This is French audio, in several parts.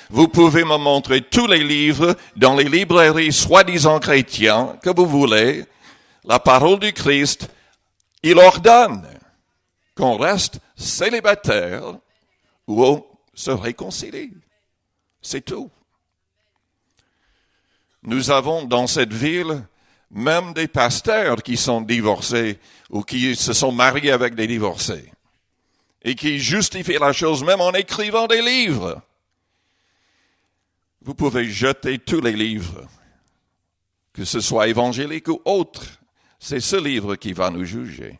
Vous pouvez me montrer tous les livres dans les librairies soi-disant chrétiens que vous voulez. La parole du Christ, il ordonne qu'on reste célibataire ou on se réconcilie. C'est tout. Nous avons dans cette ville même des pasteurs qui sont divorcés ou qui se sont mariés avec des divorcés et qui justifient la chose même en écrivant des livres. Vous pouvez jeter tous les livres, que ce soit évangélique ou autre. C'est ce livre qui va nous juger.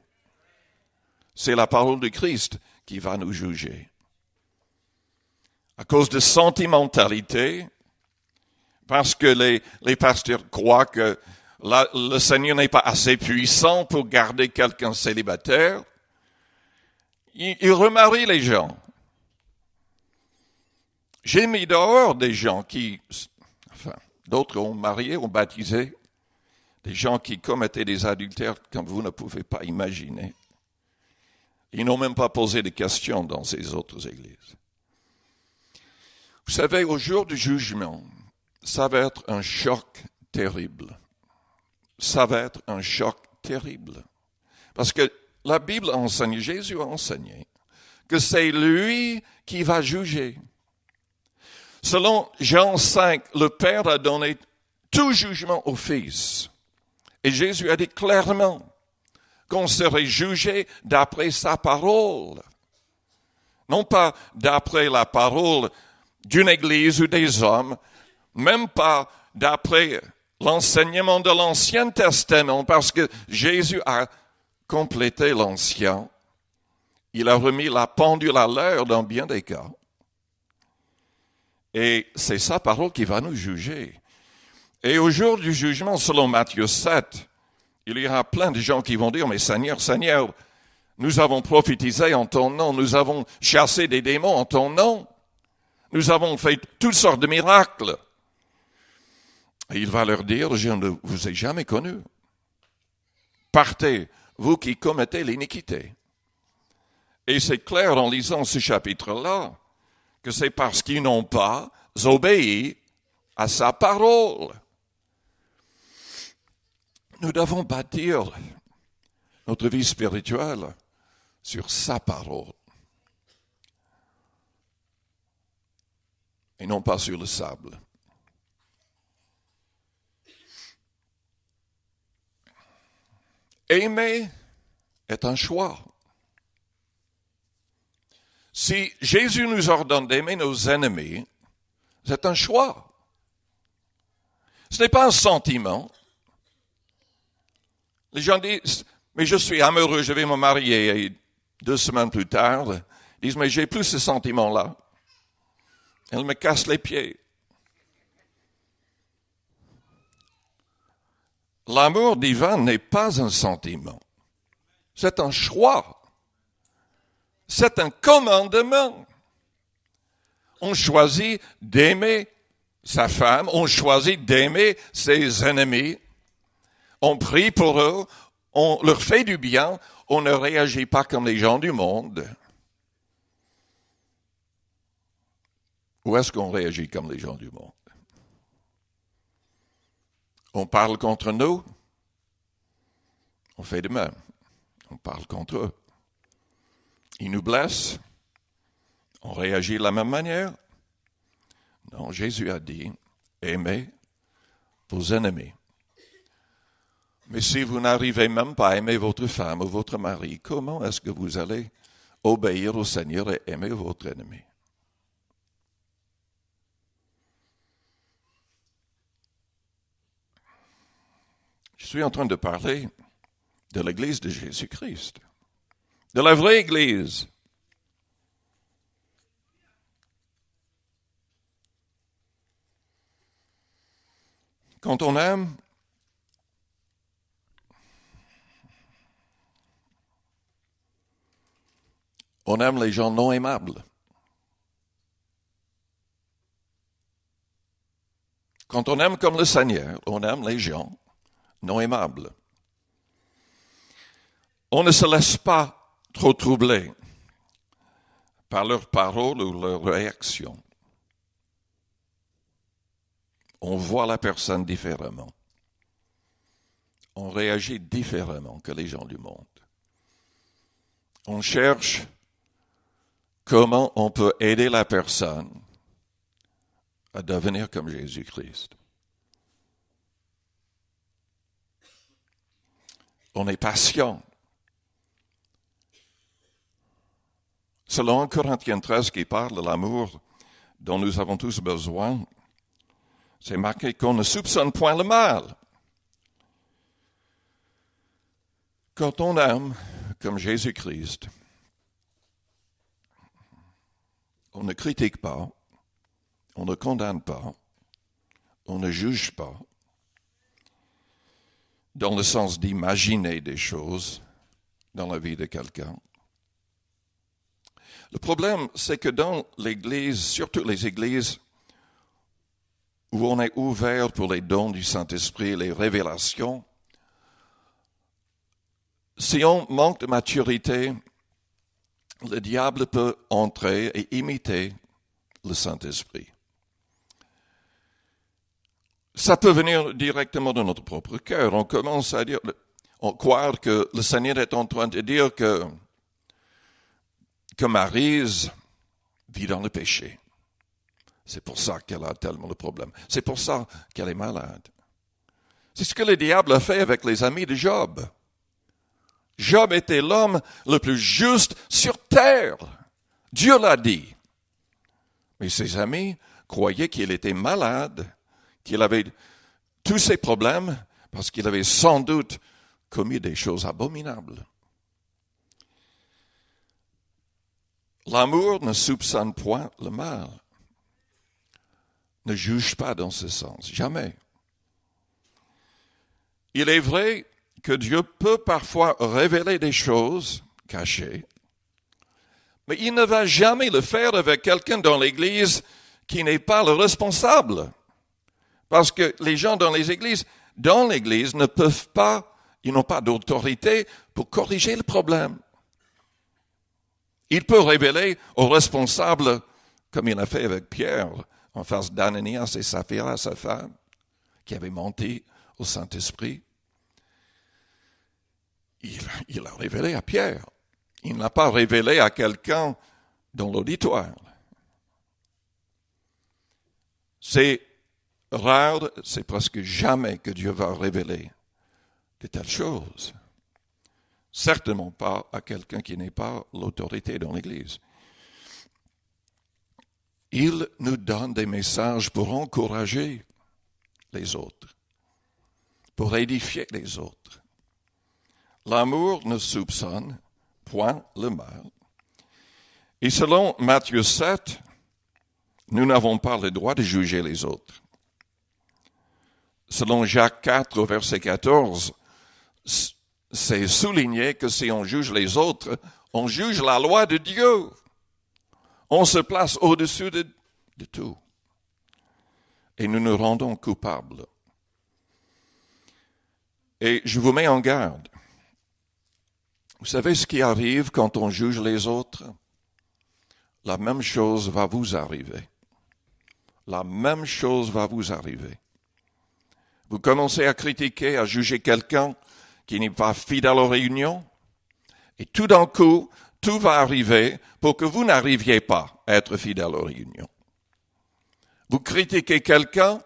C'est la parole de Christ qui va nous juger. À cause de sentimentalité, parce que les pasteurs croient que le Seigneur n'est pas assez puissant pour garder quelqu'un célibataire, il remarie les gens. J'ai mis dehors des gens d'autres ont marié, ont baptisé, des gens qui commettaient des adultères comme vous ne pouvez pas imaginer. Ils n'ont même pas posé de questions dans ces autres églises. Vous savez, au jour du jugement, ça va être un choc terrible. Ça va être un choc terrible. Parce que la Bible enseigne, Jésus a enseigné, que c'est lui qui va juger. Selon Jean 5, le Père a donné tout jugement au Fils. Et Jésus a dit clairement qu'on serait jugé d'après sa parole. Non pas d'après la parole d'une église ou des hommes, même pas d'après l'enseignement de l'Ancien Testament, parce que Jésus a complété l'Ancien. Il a remis la pendule à l'heure dans bien des cas. Et c'est sa parole qui va nous juger. Et au jour du jugement, selon Matthieu 7, il y aura plein de gens qui vont dire, mais Seigneur, Seigneur, nous avons prophétisé en ton nom, nous avons chassé des démons en ton nom, nous avons fait toutes sortes de miracles. Et il va leur dire, je ne vous ai jamais connus. Partez, vous qui commettez l'iniquité. Et c'est clair en lisant ce chapitre-là, que c'est parce qu'ils n'ont pas obéi à sa parole. Nous devons bâtir notre vie spirituelle sur sa parole et non pas sur le sable. Aimer est un choix. Si Jésus nous ordonne d'aimer nos ennemis, c'est un choix. Ce n'est pas un sentiment. Les gens disent, mais je suis amoureux, je vais me marier. Et 2 semaines plus tard, ils disent, mais j'ai plus ce sentiment-là. Elle me casse les pieds. L'amour divin n'est pas un sentiment. C'est un choix. C'est un commandement. On choisit d'aimer sa femme, on choisit d'aimer ses ennemis. On prie pour eux, on leur fait du bien, on ne réagit pas comme les gens du monde. Ou est-ce qu'on réagit comme les gens du monde? On parle contre nous, on fait de même. On parle contre eux. Ils nous blessent, on réagit de la même manière. Non, Jésus a dit, aimez vos ennemis. Mais si vous n'arrivez même pas à aimer votre femme ou votre mari, comment est-ce que vous allez obéir au Seigneur et aimer votre ennemi? Je suis en train de parler de l'Église de Jésus-Christ, de la vraie Église. Quand on aime, les gens non aimables. Quand on aime comme le Seigneur, on aime les gens non aimables. On ne se laisse pas trop troubler par leurs paroles ou leurs réactions. On voit la personne différemment. On réagit différemment que les gens du monde. On cherche comment on peut aider la personne à devenir comme Jésus-Christ. On est patient. Selon 1 Corinthiens 13 qui parle de l'amour dont nous avons tous besoin, c'est marqué qu'on ne soupçonne point le mal. Quand on aime comme Jésus-Christ, on ne critique pas, on ne condamne pas, on ne juge pas, dans le sens d'imaginer des choses dans la vie de quelqu'un. Le problème, c'est que dans l'Église, surtout les églises où on est ouvert pour les dons du Saint-Esprit, les révélations, si on manque de maturité, le diable peut entrer et imiter le Saint-Esprit. Ça peut venir directement de notre propre cœur. On commence à croire que le Seigneur est en train de dire que Maryse vit dans le péché. C'est pour ça qu'elle a tellement de problèmes. C'est pour ça qu'elle est malade. C'est ce que le diable a fait avec les amis de Job. Job était l'homme le plus juste sur terre. Dieu l'a dit. Mais ses amis croyaient qu'il était malade, qu'il avait tous ces problèmes parce qu'il avait sans doute commis des choses abominables. L'amour ne soupçonne point le mal, ne juge pas dans ce sens, jamais. Il est vrai que Dieu peut parfois révéler des choses cachées, mais il ne va jamais le faire avec quelqu'un dans l'Église qui n'est pas le responsable. Parce que les gens dans l'Église ne peuvent pas, ils n'ont pas d'autorité pour corriger le problème. Il peut révéler aux responsables, comme il a fait avec Pierre, en face d'Ananias et Saphira, sa femme, qui avait menti au Saint-Esprit. Il a révélé à Pierre. Il ne l'a pas révélé à quelqu'un dans l'auditoire. C'est rare, c'est presque jamais que Dieu va révéler de telles choses. Certainement pas à quelqu'un qui n'est pas l'autorité dans l'Église. Il nous donne des messages pour encourager les autres, pour édifier les autres. L'amour ne soupçonne point le mal. Et selon Matthieu 7, nous n'avons pas le droit de juger les autres. Selon Jacques 4, verset 14, c'est souligné que si on juge les autres, on juge la loi de Dieu. On se place au-dessus de tout. Et nous nous rendons coupables. Et je vous mets en garde. Vous savez ce qui arrive quand on juge les autres? La même chose va vous arriver. La même chose va vous arriver. Vous commencez à critiquer, à juger quelqu'un qui n'est pas fidèle aux réunions, et tout d'un coup, tout va arriver pour que vous n'arriviez pas à être fidèle aux réunions. Vous critiquez quelqu'un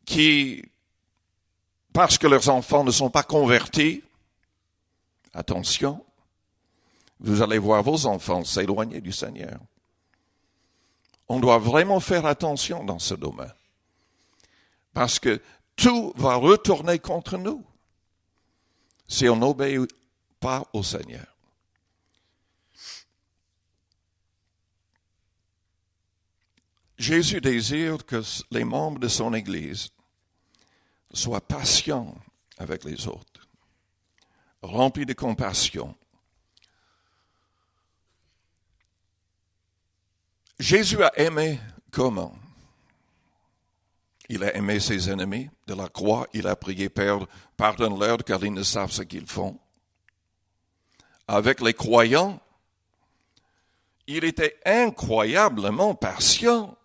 qui, parce que leurs enfants ne sont pas convertis, attention, vous allez voir vos enfants s'éloigner du Seigneur. On doit vraiment faire attention dans ce domaine. Parce que tout va retourner contre nous si on n'obéit pas au Seigneur. Jésus désire que les membres de son Église soient patients avec les autres, remplis de compassion. Jésus a aimé comment? Il a aimé ses ennemis de la croix. Il a prié, Père, pardonne-leur car ils ne savent ce qu'ils font. Avec les croyants, il était incroyablement patient.